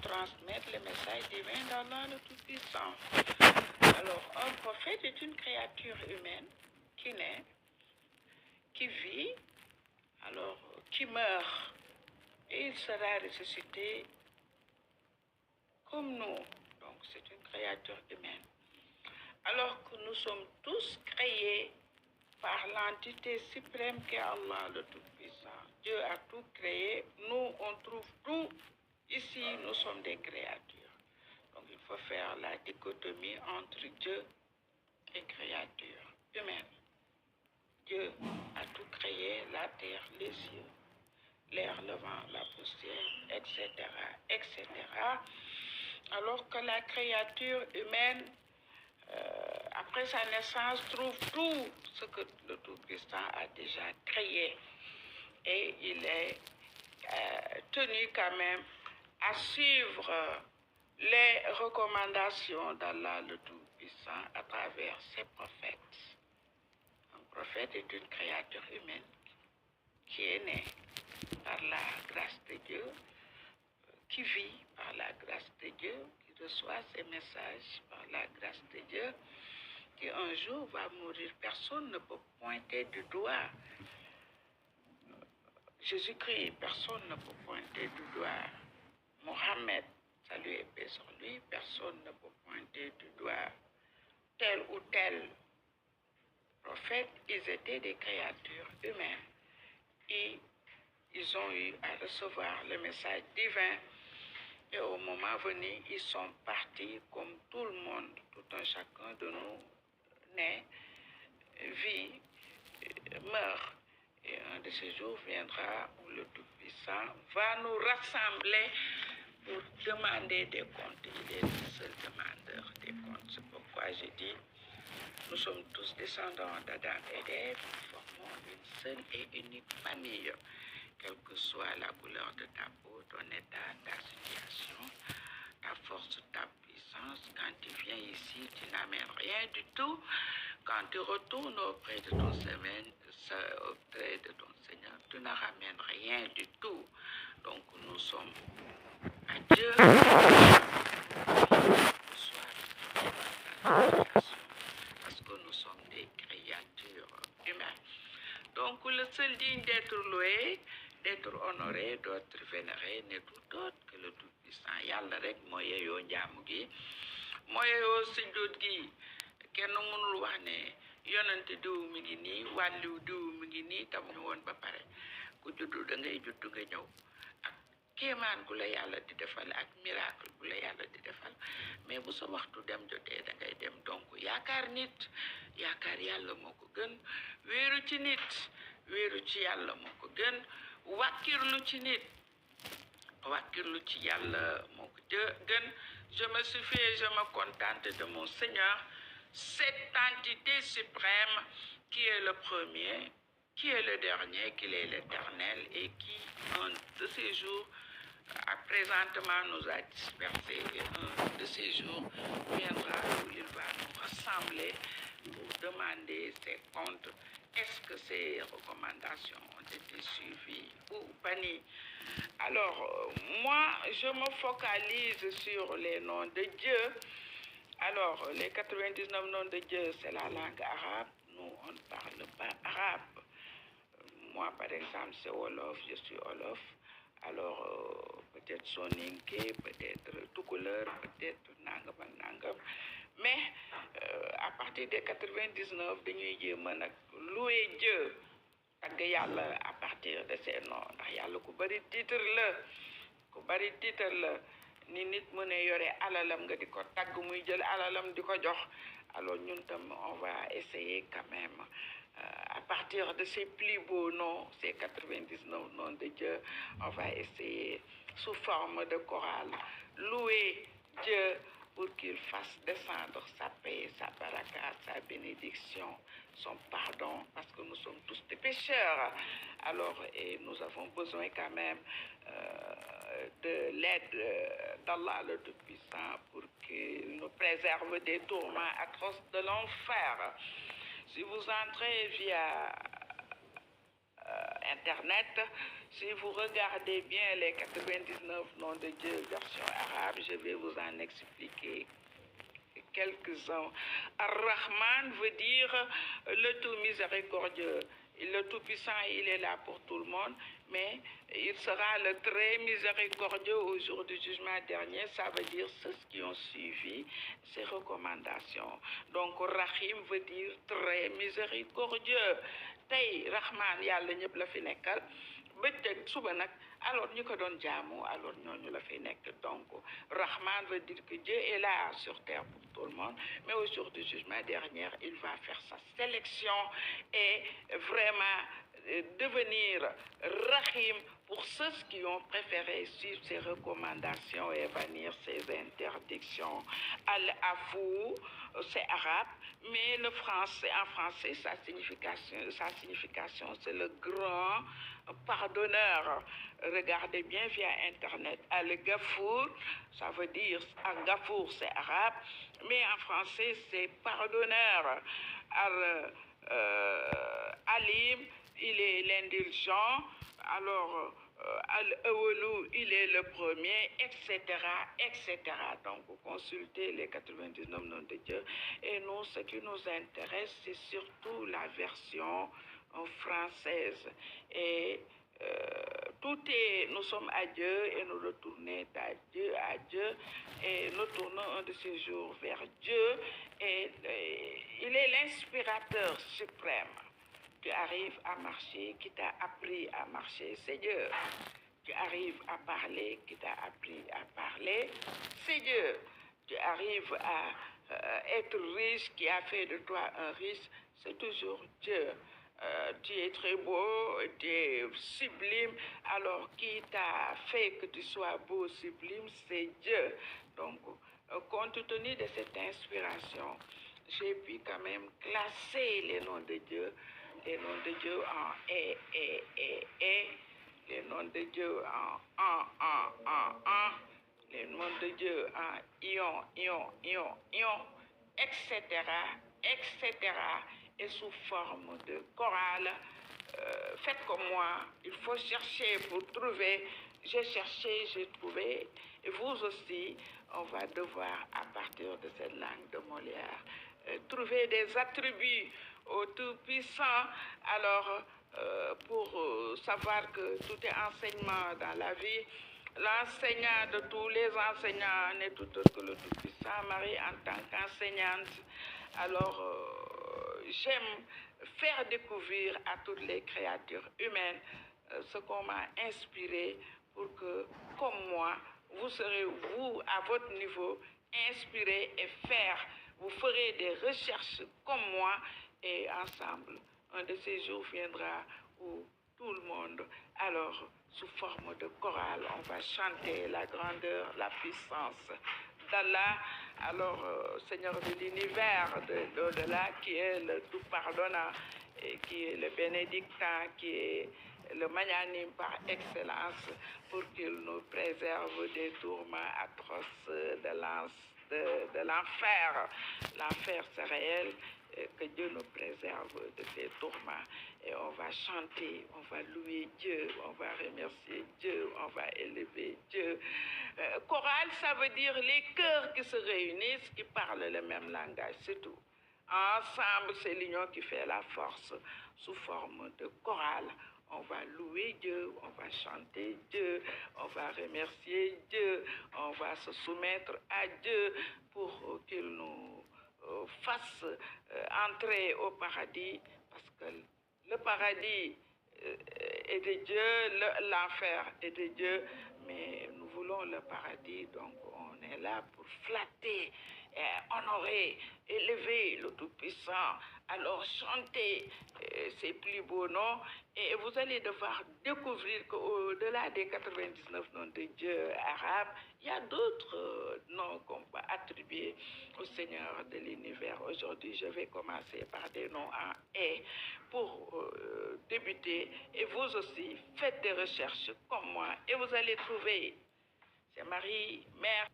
transmettre le message divin d'Allah le Tout-Puissant. Alors, un prophète est une créature humaine qui naît, qui vit, alors qui meurt, et il sera ressuscité comme nous. Donc, c'est une créature humaine. Alors que nous sommes tous créés par l'entité suprême qu'est Allah le Tout-Puissant. Dieu a tout créé, nous on trouve tout. Ici, nous sommes des créatures. Donc, il faut faire la dichotomie entre Dieu et créature humaine. Dieu a tout créé, la terre, les cieux, l'air, le vent, la poussière, etc., etc. Alors que la créature humaine, après sa naissance, trouve tout ce que le Tout-Puissant a déjà créé. Et il est tenu quand même à suivre les recommandations d'Allah le Tout-Puissant à travers ses prophètes. Un prophète est une créature humaine qui est née par la grâce de Dieu, qui vit par la grâce de Dieu, qui reçoit ses messages par la grâce de Dieu, qui un jour va mourir. Personne ne peut pointer du doigt Jésus-Christ, personne ne peut pointer du doigt Mohammed, salut et paix sur lui, personne ne peut pointer du doigt tel ou tel prophète. Ils étaient des créatures humaines et ils ont eu à recevoir le message divin. Et au moment venu, ils sont partis comme tout le monde, tout un chacun de nous naît, vit, meurt. Et un de ces jours viendra où le Tout-Puissant va nous rassembler pour demander des comptes. Il est le seul demandeur des comptes. C'est pourquoi j'ai dit, nous sommes tous descendants d'Adam et d'Ève, nous formons une seule et unique famille. Quelle que soit la couleur de ta peau, ton état, ta situation, ta force, ta puissance, quand tu viens ici, tu n'amènes rien du tout. Quand tu retournes auprès de ton Seigneur, tu ne ramènes rien du tout. Donc nous sommes à Dieu, parce que nous sommes des créatures humaines. Donc le seul digne d'être loué, d'être honoré, d'être vénéré n'est tout autre que le Tout-Puissant. Yàlla rek moo yeyoo njaamu gi, moo yeyoo sujjóot gi. Kenn mënul wax ne yonent diw mi ngi nii, wàlliw diw mi ngi nii, te mu woon ba pare. Ku juddu da ngay juddu nga ñëw ak kéemaan gu la yàlla di defal ak miracle bu la yàlla di defal, mais bu sa waxtu dem jotee da ngay dem. Donc yaakaar nit, yaakaar yàlla moo ko gën, wéeru ci nit, wéeru ci yàlla moo ko gën, wàkkirlu ci nit, wàkkirlu ci yàlla moo ko gën. Je me suffis et je me contente de mon Seigneur, cette entité suprême qui est le premier, qui est le dernier, qui est l'éternel et qui, un de ces jours, présentement nous a dispersés, et un de ces jours viendra où il va nous rassembler pour demander ses comptes. Est-ce que ces recommandations ont été suivies ou bannies? Alors, moi, je me focalise sur les noms de Dieu. Alors, les 99 noms de Dieu, c'est la langue arabe. Nous, on ne parle pas arabe. Moi, par exemple, c'est Wolof, je suis Wolof. Alors, peut-être Soninké, peut-être tout couleur, peut-être Nangam ak Nangam. Mais, à partir des 99, dañuy jéem a nag louer Dieu tagg yàlla à partir de ces noms. Ndax yàlla ku bari titre la, ku bari titre la. Ni nit mu ne yore alalam nga di ko tagg muy jël alalam di ko jox. Alors ñun tam on va essayer quand même à partir de ces plus beaux noms, ces 99 noms de Dieu, on va essayer sous forme de chorale louer Dieu pour qu'il fasse descendre sa paix, sa baraka, sa bénédiction, son pardon, parce que nous sommes tous des pécheurs. Alors, et nous avons besoin quand même de l'aide d'Allah le Tout-Puissant pour qu'il nous préserve des tourments atroces de l'enfer. Si vous entrez via Internet Si vous regardez bien les 99 noms de Dieu version arabe, je vais vous en expliquer quelques-uns. Ar-Rahman veut dire le tout miséricordieux. Le Tout-Puissant, il est là pour tout le monde, mais il sera le très miséricordieux au jour du jugement dernier. Ça veut dire ceux qui ont suivi ses recommandations. Donc, Rahim veut dire très miséricordieux. Tey Rahman yàlla ñëpp la fi nekkal bëccëg suba nag alors ñu ko doon jaamu alors ñooñu la fi nekk. Donc Rahman veut dire que Dieu est là sur terre pour tout le monde, mais au jour du jugement dernier il va faire sa sélection et vraiment devenir Rahim pour ceux qui ont préféré suivre ses recommandations et bannir ses interdictions. Al-Afou, c'est arabe, mais en français, sa signification, c'est le grand pardonneur. Regardez bien via Internet. Al-Gafour, ça veut dire, Al-Gafour, c'est arabe, mais en français, c'est pardonneur. Alim, il est l'indulgent. Alors, Al-Awalou, il est le premier, etc., etc. Donc, vous consultez les 99 noms de Dieu. Et nous, ce qui nous intéresse, c'est surtout la version française. Et nous sommes à Dieu et nous retournons à Dieu et nous tournons un de ces jours vers Dieu. Et il est l'inspirateur suprême. Tu arrives à marcher, qui t'a appris à marcher, c'est Dieu. Tu arrives à parler, qui t'a appris à parler, c'est Dieu. Tu arrives à être riche, qui a fait de toi un riche, c'est toujours Dieu. Tu es très beau, tu es sublime, alors qui t'a fait que tu sois beau, sublime, c'est Dieu. Donc, compte tenu de cette inspiration, j'ai pu quand même classer les noms de Dieu en et, les noms de Dieu en, les noms de Dieu en ion, etc., etc., et sous forme de chorale. Faites comme moi, il faut chercher pour trouver. J'ai cherché, j'ai trouvé, et vous aussi, on va devoir, à partir de cette langue de Molière, trouver des attributs au Tout-Puissant. Alors, pour savoir que tout est enseignement dans la vie, l'enseignant de tous les enseignants n'est tout autre que le Tout-Puissant, Marie en tant qu'enseignante. Alors, j'aime faire découvrir à toutes les créatures humaines ce qu'on m'a inspiré pour que, comme moi, vous serez, vous, à votre niveau, inspiré et vous ferez des recherches comme moi et ensemble, un de ces jours viendra où tout le monde, alors, sous forme de chorale, on va chanter la grandeur, la puissance d'Allah, alors, Seigneur de l'univers, de l'au-delà, qui est le tout pardonnant, et qui est le bénédictant, qui est le magnanime par excellence, pour qu'il nous préserve des tourments atroces de l'enfer. L'enfer, c'est réel, que Dieu nous préserve de ces tourments. Et on va chanter, on va louer Dieu, on va remercier Dieu, on va élever Dieu. Chorale, ça veut dire les cœurs qui se réunissent, qui parlent le même langage, c'est tout. Ensemble, c'est l'union qui fait la force. Sous forme de chorale, on va louer Dieu, on va chanter Dieu, on va remercier Dieu, on va se soumettre à Dieu pour qu'il nous fasse entrer au paradis, parce que le paradis est de Dieu, l'enfer est de Dieu, mais nous voulons le paradis, donc on est là pour flatter, honorer, élever le Tout-Puissant. Alors chantez ces plus beaux noms et vous allez devoir découvrir qu'au-delà des 99 noms de Dieu arabes, il y a d'autres noms qu'on peut attribuer au Seigneur de l'univers. Aujourd'hui, je vais commencer par des noms en et pour débuter. Et vous aussi, faites des recherches comme moi et vous allez trouver. C'est Marie, Mère.